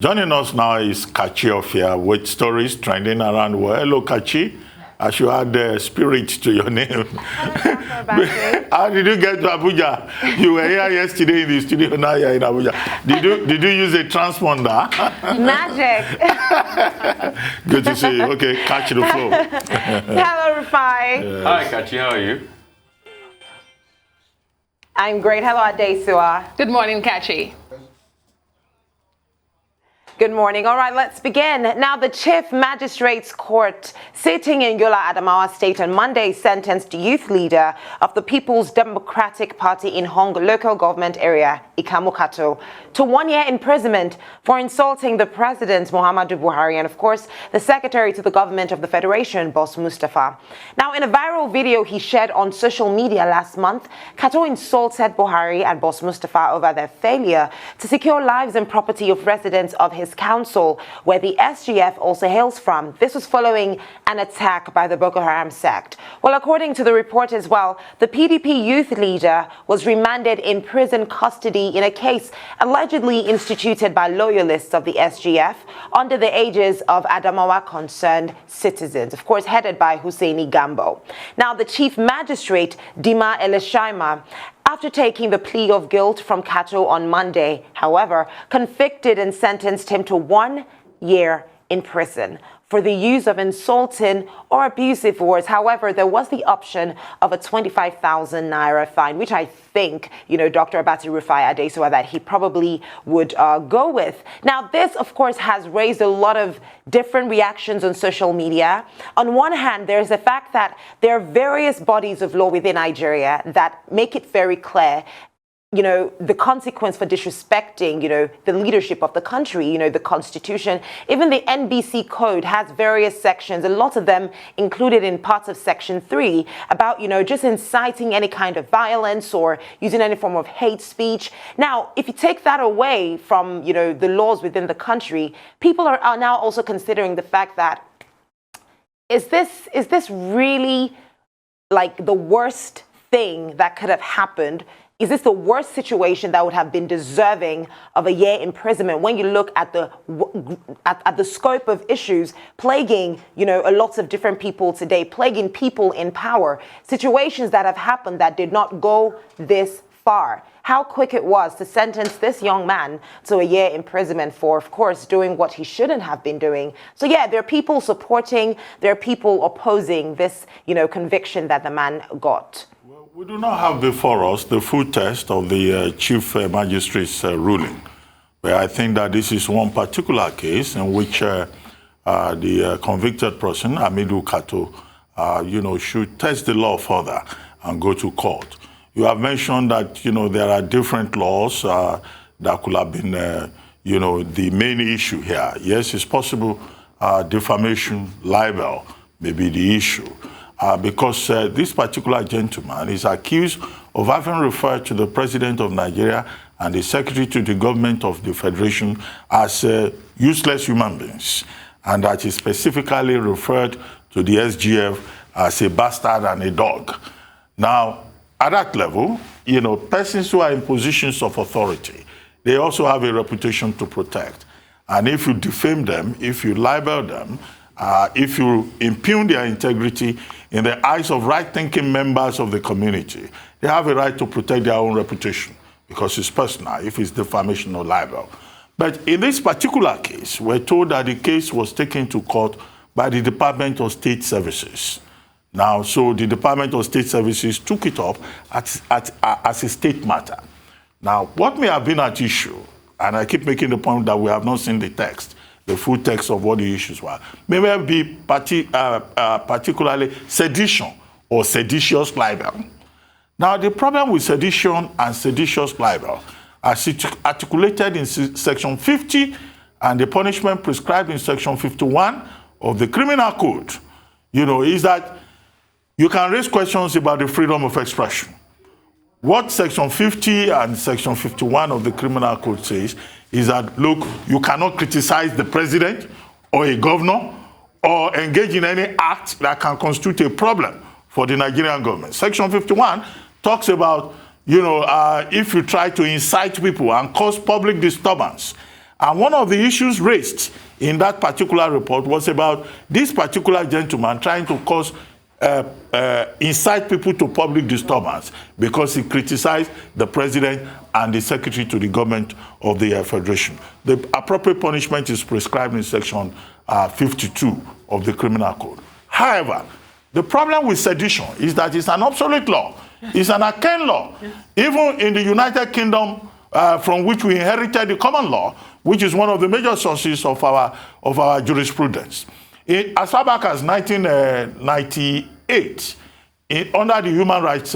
Joining us now is Kachi of here with stories trending around the world. Hello, Kachi. I should add the spirit to your name. How did you get to Abuja? You were here yesterday in the studio, now you're in Abuja. Did you use a transponder? Magic. Good to see you. Okay, catch the flow. Hello, Rufai. Hi, Kachi. How are you? I'm great. Hello, Adesua. Good morning, Kachi. Good morning. All right, let's begin. Now, the Chief Magistrate's Court sitting in Yola, Adamawa State on Monday sentenced youth leader of the People's Democratic Party in Hong local government area, Ikamu Kato, to 1 year imprisonment for insulting the President, Muhammadu Buhari, and of course, the Secretary to the Government of the Federation, Boss Mustapha. Now, in a viral video he shared on social media last month, Kato insulted Buhari and Boss Mustapha over their failure to secure lives and property of residents of his council, where the SGF also hails from. This was following an attack by the Boko Haram sect. Well, according to the report as well, the PDP youth leader was remanded in prison custody in a case allegedly instituted by loyalists of the SGF under the aegis of Adamawa concerned citizens, of course headed by Hussaini Gambo. Now, the Chief Magistrate, Dima Eleshaima, after taking the plea of guilt from Kato on Monday, however, convicted and sentenced him to 1 year in prison for the use of insulting or abusive words. However, there was the option of a 25,000 naira fine, which I think, Dr. Abati Rufai Adesua, that he probably would go with. Now, this, of course, has raised a lot of different reactions on social media. On one hand, there's the fact that there are various bodies of law within Nigeria that make it very clear the consequence for disrespecting, the leadership of the country, the Constitution. Even the NBC Code has various sections, a lot of them included in parts of Section 3, about, just inciting any kind of violence or using any form of hate speech. Now, if you take that away from, the laws within the country, people are now also considering the fact that, is this really like the worst thing that could have happened? Is this the worst situation that would have been deserving of a year imprisonment when you look at the scope of issues plaguing, a lot of different people today, plaguing people in power, situations that have happened that did not go this far? How quick it was to sentence this young man to a year imprisonment for, of course, doing what he shouldn't have been doing. So yeah, there are people supporting, there are people opposing this, conviction that the man got. We do not have before us the full text of the Chief Magistrate's ruling, but I think that this is one particular case in which the convicted person, Amidu Kato, should test the law further and go to court. You have mentioned that, there are different laws that could have been, the main issue here. Yes, it's possible defamation, libel may be the issue. Because this particular gentleman is accused of having referred to the President of Nigeria and the Secretary to the Government of the Federation as useless human beings, and that he specifically referred to the SGF as a bastard and a dog. Now, at that level, persons who are in positions of authority, they also have a reputation to protect. And if you defame them, if you libel them, if you impugn their integrity in the eyes of right-thinking members of the community, they have a right to protect their own reputation because it's personal, if it's defamation or libel. But in this particular case, we're told that the case was taken to court by the Department of State Services. Now, so the Department of State Services took it up as a state matter. Now, what may have been at issue, and I keep making the point that we have not seen the text, the full text of what the issues were, may well be particularly sedition or seditious libel. Now, the problem with sedition and seditious libel, as articulated in Section 50 and the punishment prescribed in Section 51 of the Criminal Code, is that you can raise questions about the freedom of expression. What Section 50 and Section 51 of the Criminal Code says is that, look, you cannot criticize the president or a governor or engage in any act that can constitute a problem for the Nigerian government. Section 51 talks about, if you try to incite people and cause public disturbance And one of the issues raised in that particular report was about this particular gentleman trying to cause incite people to public disturbance because he criticized the president and the secretary to the government of the federation. The appropriate punishment is prescribed in section 52 of the criminal code. However, the problem with sedition is that it's an obsolete law. It's an arcane law. Even in the United Kingdom, from which we inherited the common law, which is one of the major sources of our jurisprudence. As far back as 1998, under the human rights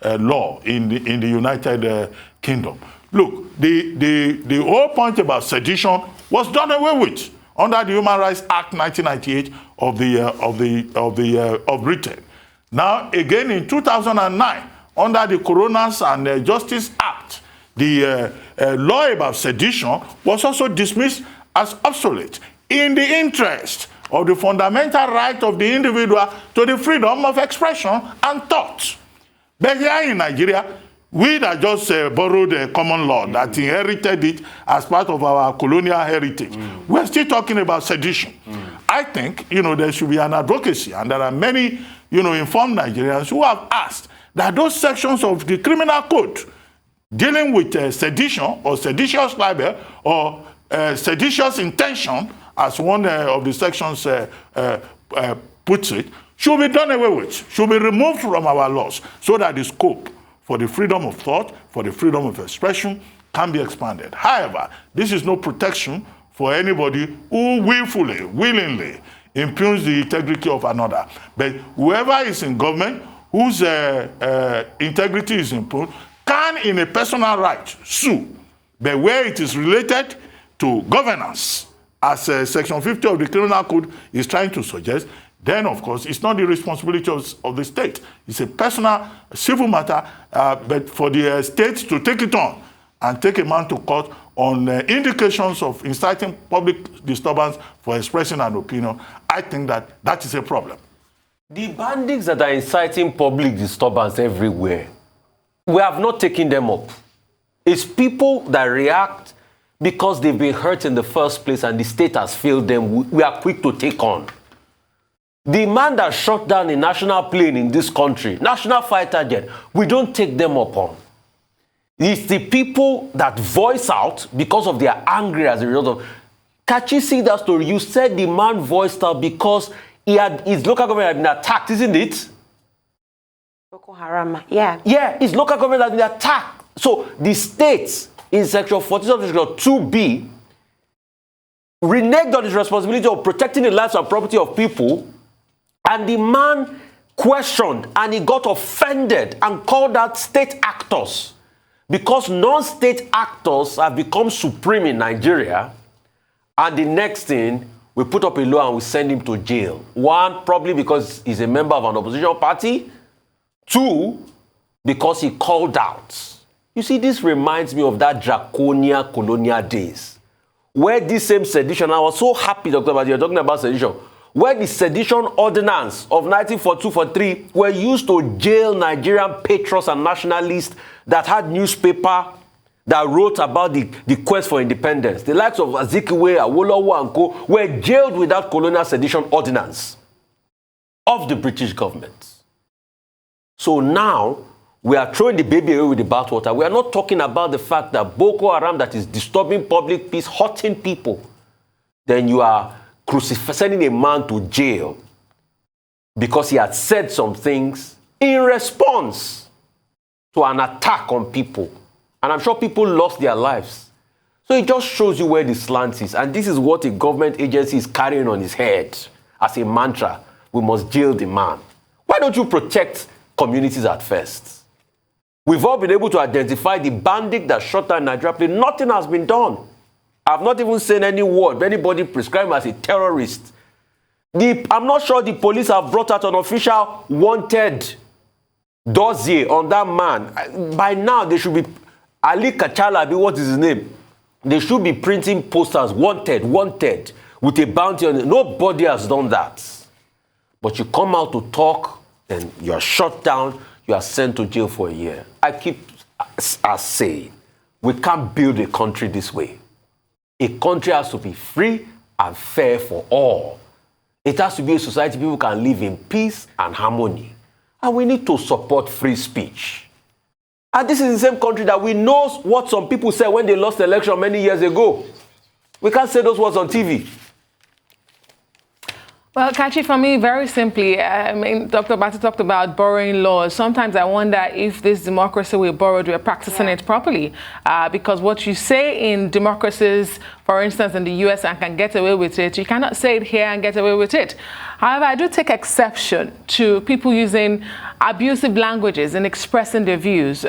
law in the United Kingdom. Look, the whole point about sedition was done away with under the Human Rights Act 1998 of Britain. Now, again in 2009, under the Coroners and Justice Act, the law about sedition was also dismissed as obsolete in the interest of the fundamental right of the individual to the freedom of expression and thought. But here in Nigeria, we that just borrowed a common law that inherited it as part of our colonial heritage, we're still talking about sedition. I think, there should be an advocacy, and there are many, informed Nigerians who have asked that those sections of the criminal code dealing with sedition or seditious libel or seditious intention, as one of the sections puts it, should be done away with, should be removed from our laws so that the scope for the freedom of thought, for the freedom of expression can be expanded. However, this is no protection for anybody who willingly impugns the integrity of another. But whoever is in government whose integrity is impugned can, in a personal right, sue. But where it is related to governance, as Section 50 of the Criminal Code is trying to suggest, then, of course, it's not the responsibility of the state. It's a personal, civil matter, but for the state to take it on and take a man to court on indications of inciting public disturbance for expressing an opinion, I think that is a problem. The bandits that are inciting public disturbance everywhere, we have not taken them up. It's people that react because they've been hurt in the first place and the state has failed them. We are quick to take on. The man that shot down a national plane in this country, national fighter jet, we don't take them up on. It's the people that voice out because of their anger as a result of... Can't you see that story? You said the man voiced out because his local government had been attacked, isn't it? Boko Haram, yeah. Yeah, his local government had been attacked. So the states in Section 47 of Section 2B reneged on his responsibility of protecting the lives and property of people, and the man questioned and he got offended and called out state actors because non-state actors have become supreme in Nigeria, and the next thing, we put up a law and we send him to jail. One, probably because he's a member of an opposition party. Two, because he called out. You see, this reminds me of that draconian colonial days, where this same sedition, I was so happy, Dr. Badi, you're talking about sedition, where the sedition ordinance of 1942-43 were used to jail Nigerian patriots and nationalists that had newspaper that wrote about the quest for independence. The likes of Azikiwe, Awolowo, and Co. were jailed with that colonial sedition ordinance of the British government. So now, we are throwing the baby away with the bathwater. We are not talking about the fact that Boko Haram that is disturbing public peace, hurting people, then you are sending a man to jail because he had said some things in response to an attack on people. And I'm sure people lost their lives. So it just shows you where the slant is. And this is what a government agency is carrying on his head as a mantra. We must jail the man. Why don't you protect communities at first? We've all been able to identify the bandit that shot down Nigeria plane. Nothing has been done. I've not even seen any word. Anybody prescribed him as a terrorist. I'm not sure the police have brought out an official wanted dossier on that man. By now, they should be... Ali Kachalabi, what is his name? They should be printing posters, wanted, with a bounty on it. Nobody has done that. But you come out to talk, then you are shut down, you are sent to jail for a year. I keep saying, we can't build a country this way. A country has to be free and fair for all. It has to be a society people can live in peace and harmony. And we need to support free speech. And this is the same country that we know what some people said when they lost the election many years ago. We can't say those words on TV. Well, Kachi, for me, very simply, I mean, Dr. Bati talked about borrowing laws. Sometimes I wonder if this democracy we borrowed, we're practicing it properly. Because what you say in democracies, for instance, in the US, and can get away with it, you cannot say it here and get away with it. However, I do take exception to people using abusive languages in expressing their views.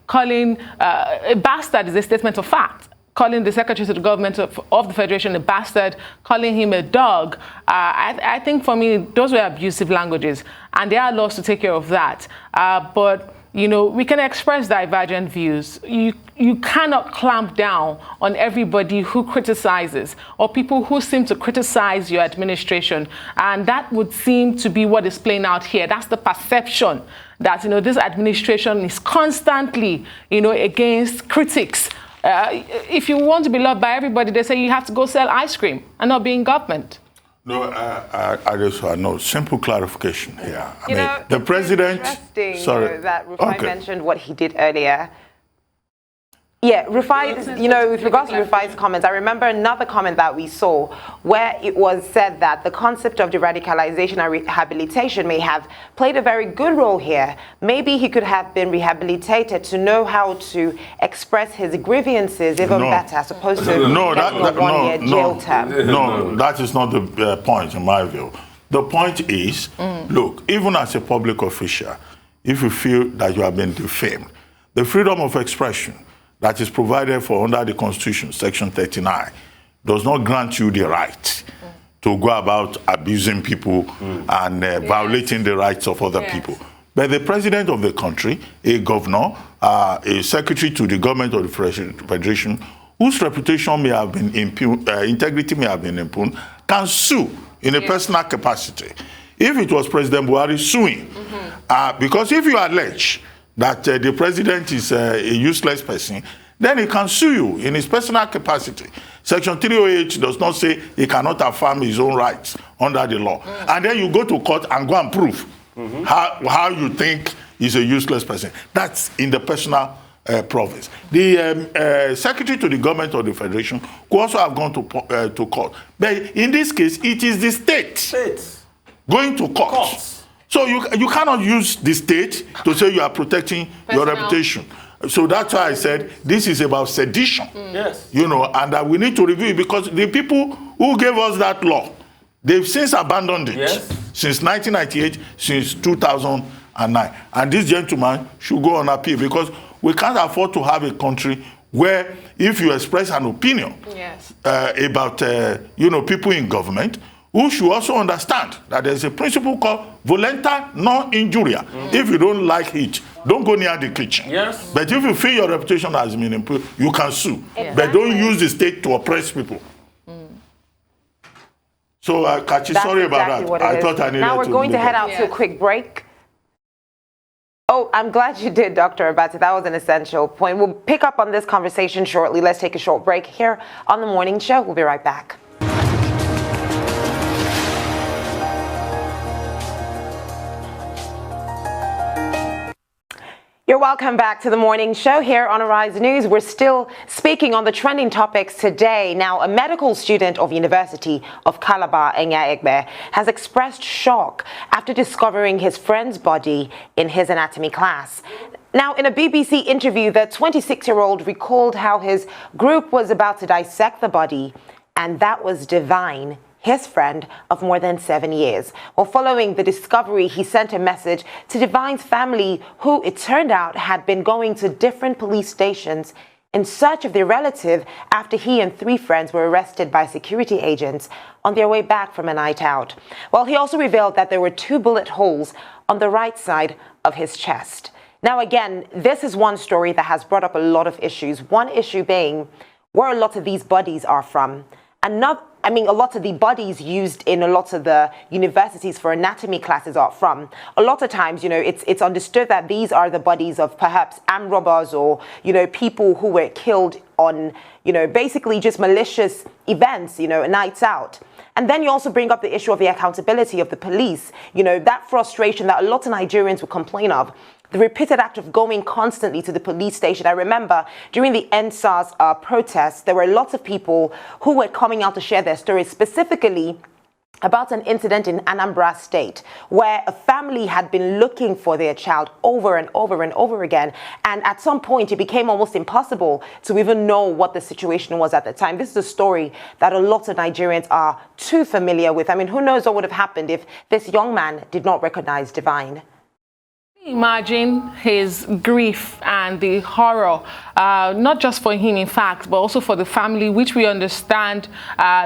Calling a bastard is a statement of fact. Calling the Secretary to the Government of the Federation a bastard, calling him a dog. I think for me, those were abusive languages, and there are laws to take care of that. But, you know, we can express divergent views. You cannot clamp down on everybody who criticizes or people who seem to criticize your administration. And that would seem to be what is playing out here. That's the perception that, you know, this administration is constantly, you know, against critics. If you want to be loved by everybody, they say you have to go sell ice cream and not be in government. No, I just want no simple clarification here. I You mean, know, the president. Interesting, Sorry, you know, that Rufai mentioned what he did earlier. Yeah, Rufai, you know, with regards to Rufai's comments, I remember another comment that we saw where it was said that the concept of de-radicalization and rehabilitation may have played a very good role here. Maybe he could have been rehabilitated to know how to express his grievances even better, as opposed to getting a one-year jail term. No, that is not the point in my view. The point is, look, even as a public official, if you feel that you have been defamed, the freedom of expression that is provided for under the Constitution, Section 39, does not grant you the right to go about abusing people and violating the rights of other people. But the president of the country, a governor, a secretary to the government of the federation, whose reputation may have been impugned, integrity may have been impugned, can sue in a personal capacity. If it was President Buhari suing, because if you allege that the president is a useless person, then he can sue you in his personal capacity. Section 308 does not say he cannot affirm his own rights under the law. And then you go to court and go and prove how you think he's a useless person. That's in the personal province. The secretary to the government of the federation could also have gone to court. But in this case, it is the state going to court. So you cannot use the state to say you are protecting your reputation. So that's why I said this is about sedition. Yes. You know, and that we need to review it because the people who gave us that law, they've since abandoned it. Yes. Since 1998, since 2009. And this gentleman should go on appeal because we can't afford to have a country where if you express an opinion about you know, people in government, who should also understand that there's a principle called voluntas non injuria. If you don't like it, don't go near the kitchen. Yes. But if you feel your reputation has been improved, you can sue. But don't use the state to oppress people. So, Kachi, sorry about that. I thought I needed to. Now we're going to head out to a quick break. Oh, I'm glad you did, Dr. Abati. That was an essential point. We'll pick up on this conversation shortly. Let's take a short break here on The Morning Show. We'll be right back. You're welcome back to The Morning Show here on Arise News. We're still speaking on the trending topics today. Now, a medical student of University of Calabar, Enya Egbe, has expressed shock after discovering his friend's body in his anatomy class. Now, in a BBC interview, the 26-year-old recalled how his group was about to dissect the body, and that was Divine, his friend of more than 7 years. Well, following the discovery, he sent a message to Divine's family, who it turned out had been going to different police stations in search of their relative after he and 3 friends were arrested by security agents on their way back from a night out. Well, he also revealed that there were 2 bullet holes on the right side of his chest. Now, again, this is one story that has brought up a lot of issues. One issue being where a lot of these bodies are from. Another, I mean, a lot of the bodies used in a lot of the universities for anatomy classes are from. A lot of times, you know, it's understood that these are the bodies of perhaps armed robbers or, you know, people who were killed on, basically just malicious events, nights out. And then you also bring up the issue of the accountability of the police, that frustration that a lot of Nigerians will complain of. The repeated act of going constantly to the police station. I remember during the EndSARS protests, there were lots of people who were coming out to share their stories, specifically about an incident in Anambra State where a family had been looking for their child over and over and over again. And at some point, it became almost impossible to even know what the situation was at the time. This is a story that a lot of Nigerians are too familiar with. I mean, who knows what would have happened if this young man did not recognize Divine? Imagine his grief and the horror, not just for him, in fact, but also for the family, which we understand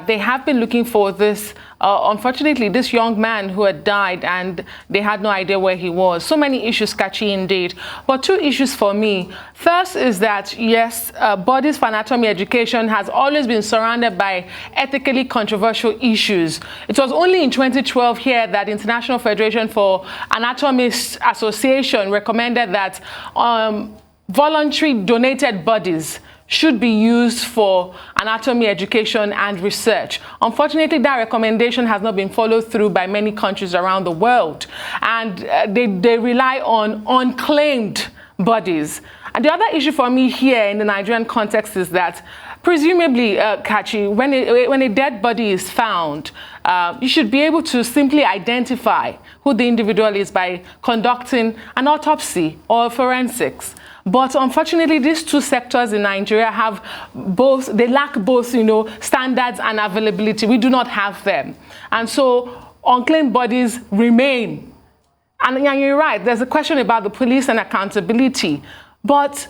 they have been looking for this. Unfortunately, this young man who had died and they had no idea where he was. So many issues, Kachi, indeed. But two issues for me. First is that, yes, bodies for anatomy education has always been surrounded by ethically controversial issues. It was only in 2012 here that the International Federation for Anatomists Association recommended that voluntary donated bodies should be used for anatomy education and research. Unfortunately, that recommendation has not been followed through by many countries around the world. And they rely on unclaimed bodies. And the other issue for me here in the Nigerian context is that presumably, Kachi, when a dead body is found, you should be able to simply identify who the individual is by conducting an autopsy or forensics. But unfortunately, these two sectors in Nigeria have both, they lack both, standards and availability. We do not have them. And so unclaimed bodies remain. And you're right, there's a question about the police and accountability. But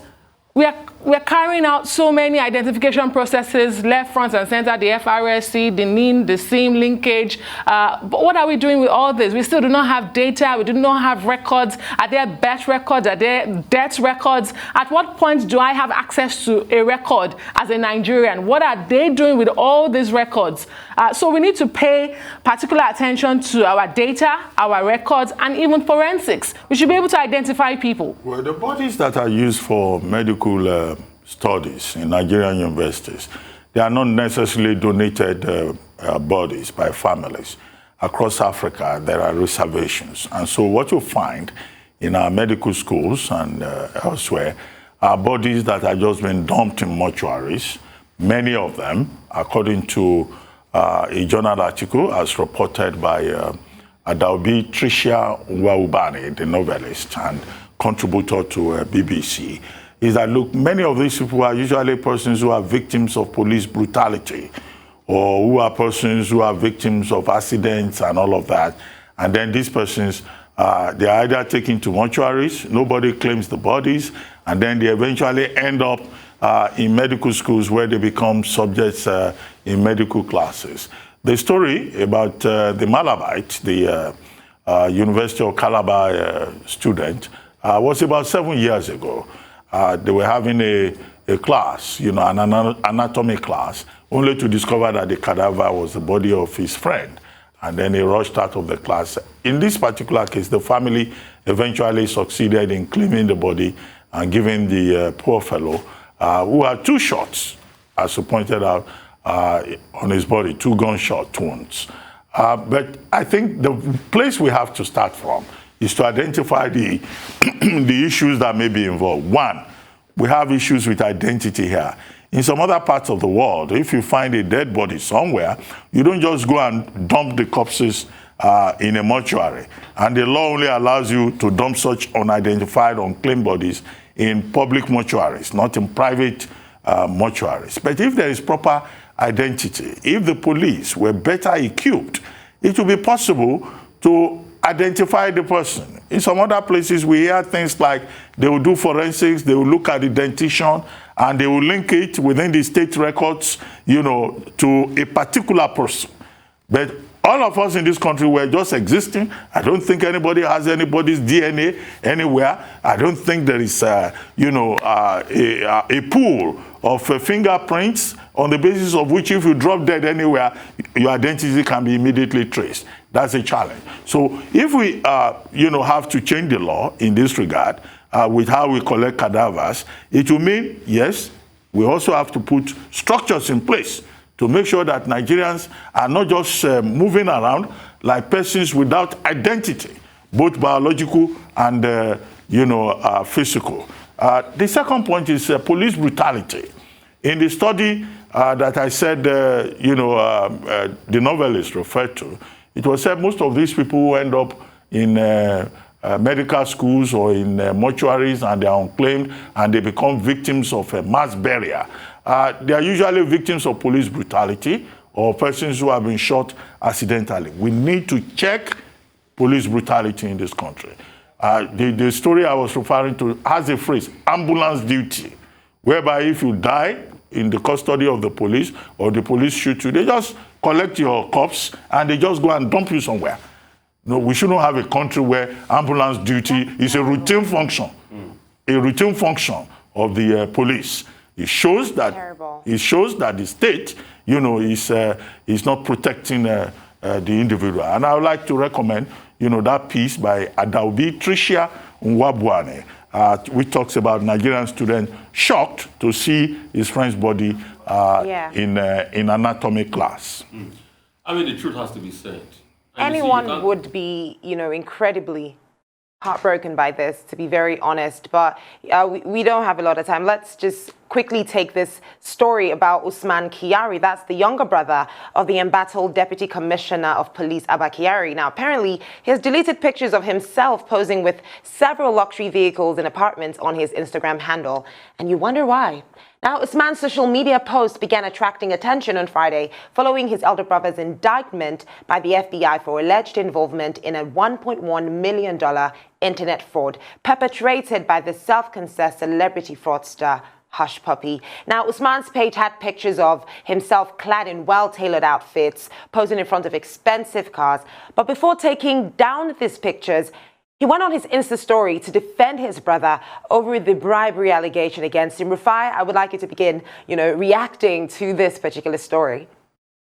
we're carrying out so many identification processes, left, front, and center, the FRSC, the NIN, the SIM linkage. But what are we doing with all this? We still do not have data. We do not have records. Are there birth records? Are there death records? At what point do I have access to a record as a Nigerian? What are they doing with all these records? So we need to pay particular attention to our data, our records, and even forensics. We should be able to identify people. Well, the bodies that are used for medical studies in Nigerian universities, they are not necessarily donated bodies by families. Across Africa, there are reservations. And so what you find in our medical schools and elsewhere are bodies that are just being dumped in mortuaries. Many of them, according to a journal article as reported by Adaobi Tricia Nwaubani, the novelist and contributor to BBC, is that, look, many of these people are usually persons who are victims of police brutality, or who are persons who are victims of accidents and all of that. And then these persons, they are either taken to mortuaries, nobody claims the bodies, and then they eventually end up in medical schools where they become subjects in medical classes. The story about the Malabite, the University of Calabar student, was about 7 years ago. They were having a class, an anatomy class, only to discover that the cadaver was the body of his friend. And then he rushed out of the class. In this particular case, the family eventually succeeded in claiming the body and giving the poor fellow, who had 2 shots, as you pointed out, on his body, 2 gunshot wounds. But I think the place we have to start from is to identify the issues that may be involved. One, we have issues with identity here. In some other parts of the world, if you find a dead body somewhere, you don't just go and dump the corpses in a mortuary. And the law only allows you to dump such unidentified, unclaimed bodies in public mortuaries, not in private mortuaries. But if there is proper identity, if the police were better equipped, it will be possible to identify the person. In some other places, we hear things like they will do forensics, they will look at the dentition, and they will link it within the state records, to a particular person. But all of us in this country were just existing. I don't think anybody has anybody's DNA anywhere. I don't think there is, a pool of fingerprints on the basis of which if you drop dead anywhere, your identity can be immediately traced. That's a challenge. So if we, have to change the law in this regard with how we collect cadavers, it will mean, yes, we also have to put structures in place to make sure that Nigerians are not just moving around like persons without identity, both biological and physical. The second point is police brutality. In the study that I said, the novelist referred to, it was said most of these people who end up in medical schools or in mortuaries and they are unclaimed and they become victims of a mass burial. They are usually victims of police brutality or persons who have been shot accidentally. We need to check police brutality in this country. The story I was referring to has a phrase, ambulance duty, whereby if you die in the custody of the police or the police shoot you, they just collect your corpse and they just go and dump you somewhere. No, we shouldn't have a country where ambulance duty is a routine function, a routine function of the police. It shows that the state, is not protecting the individual. And I would like to recommend, that piece by Adaobi Tricia Nwabuane, which talks about Nigerian student shocked to see his friend's body in anatomy class. I mean, the truth has to be said. Anyone would be, incredibly heartbroken by this, to be very honest, but we don't have a lot of time. Let's just quickly take this story about Usman Kyari. That's the younger brother of the embattled Deputy Commissioner of Police, Abakiri. Now, apparently, he has deleted pictures of himself posing with several luxury vehicles and apartments on his Instagram handle. And you wonder why. Now, Usman's social media post began attracting attention on Friday following his elder brother's indictment by the FBI for alleged involvement in a $1.1 million internet fraud perpetrated by the self-confessed celebrity fraudster Hush Puppy. Now, Usman's page had pictures of himself clad in well-tailored outfits, posing in front of expensive cars. But before taking down these pictures, he went on his Insta story to defend his brother over the bribery allegation against him. Rufai, I would like you to begin, reacting to this particular story.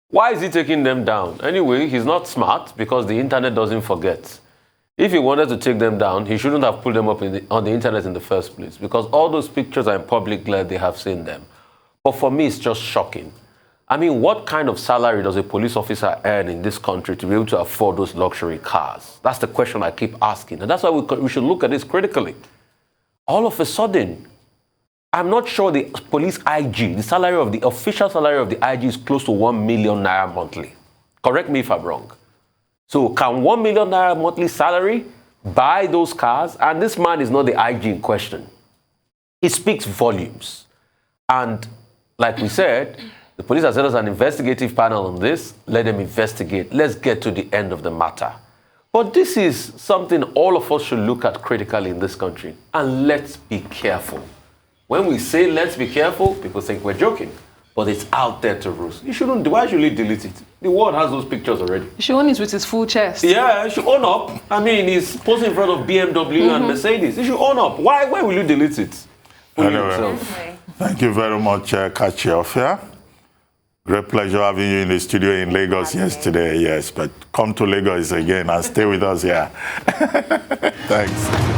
Why is he taking them down? Anyway, he's not smart because the internet doesn't forget. If he wanted to take them down, he shouldn't have put them up on the internet in the first place because all those pictures are in public glare, they have seen them. But for me, it's just shocking. I mean, what kind of salary does a police officer earn in this country to be able to afford those luxury cars? That's the question I keep asking. And that's why we should look at this critically. All of a sudden, I'm not sure the police IG, the official salary of the IG is close to 1 million naira monthly. Correct me if I'm wrong. So can 1 million naira monthly salary buy those cars? And this man is not the IG in question. It speaks volumes. And like we said, the police has set us an investigative panel on this. Let them investigate. Let's get to the end of the matter. But this is something all of us should look at critically in this country. And let's be careful. When we say let's be careful, people think we're joking. But it's out there to roost. Why should he delete it? The world has those pictures already. He should own it with his full chest. Yeah, he should own up. I mean, he's posing in front of BMW and Mercedes. He should own up. Why will you delete it? Anyway, thank you very much, Kachiofia. Great pleasure having you in the studio in Lagos yesterday, yes. But come to Lagos again and stay with us here. Thanks.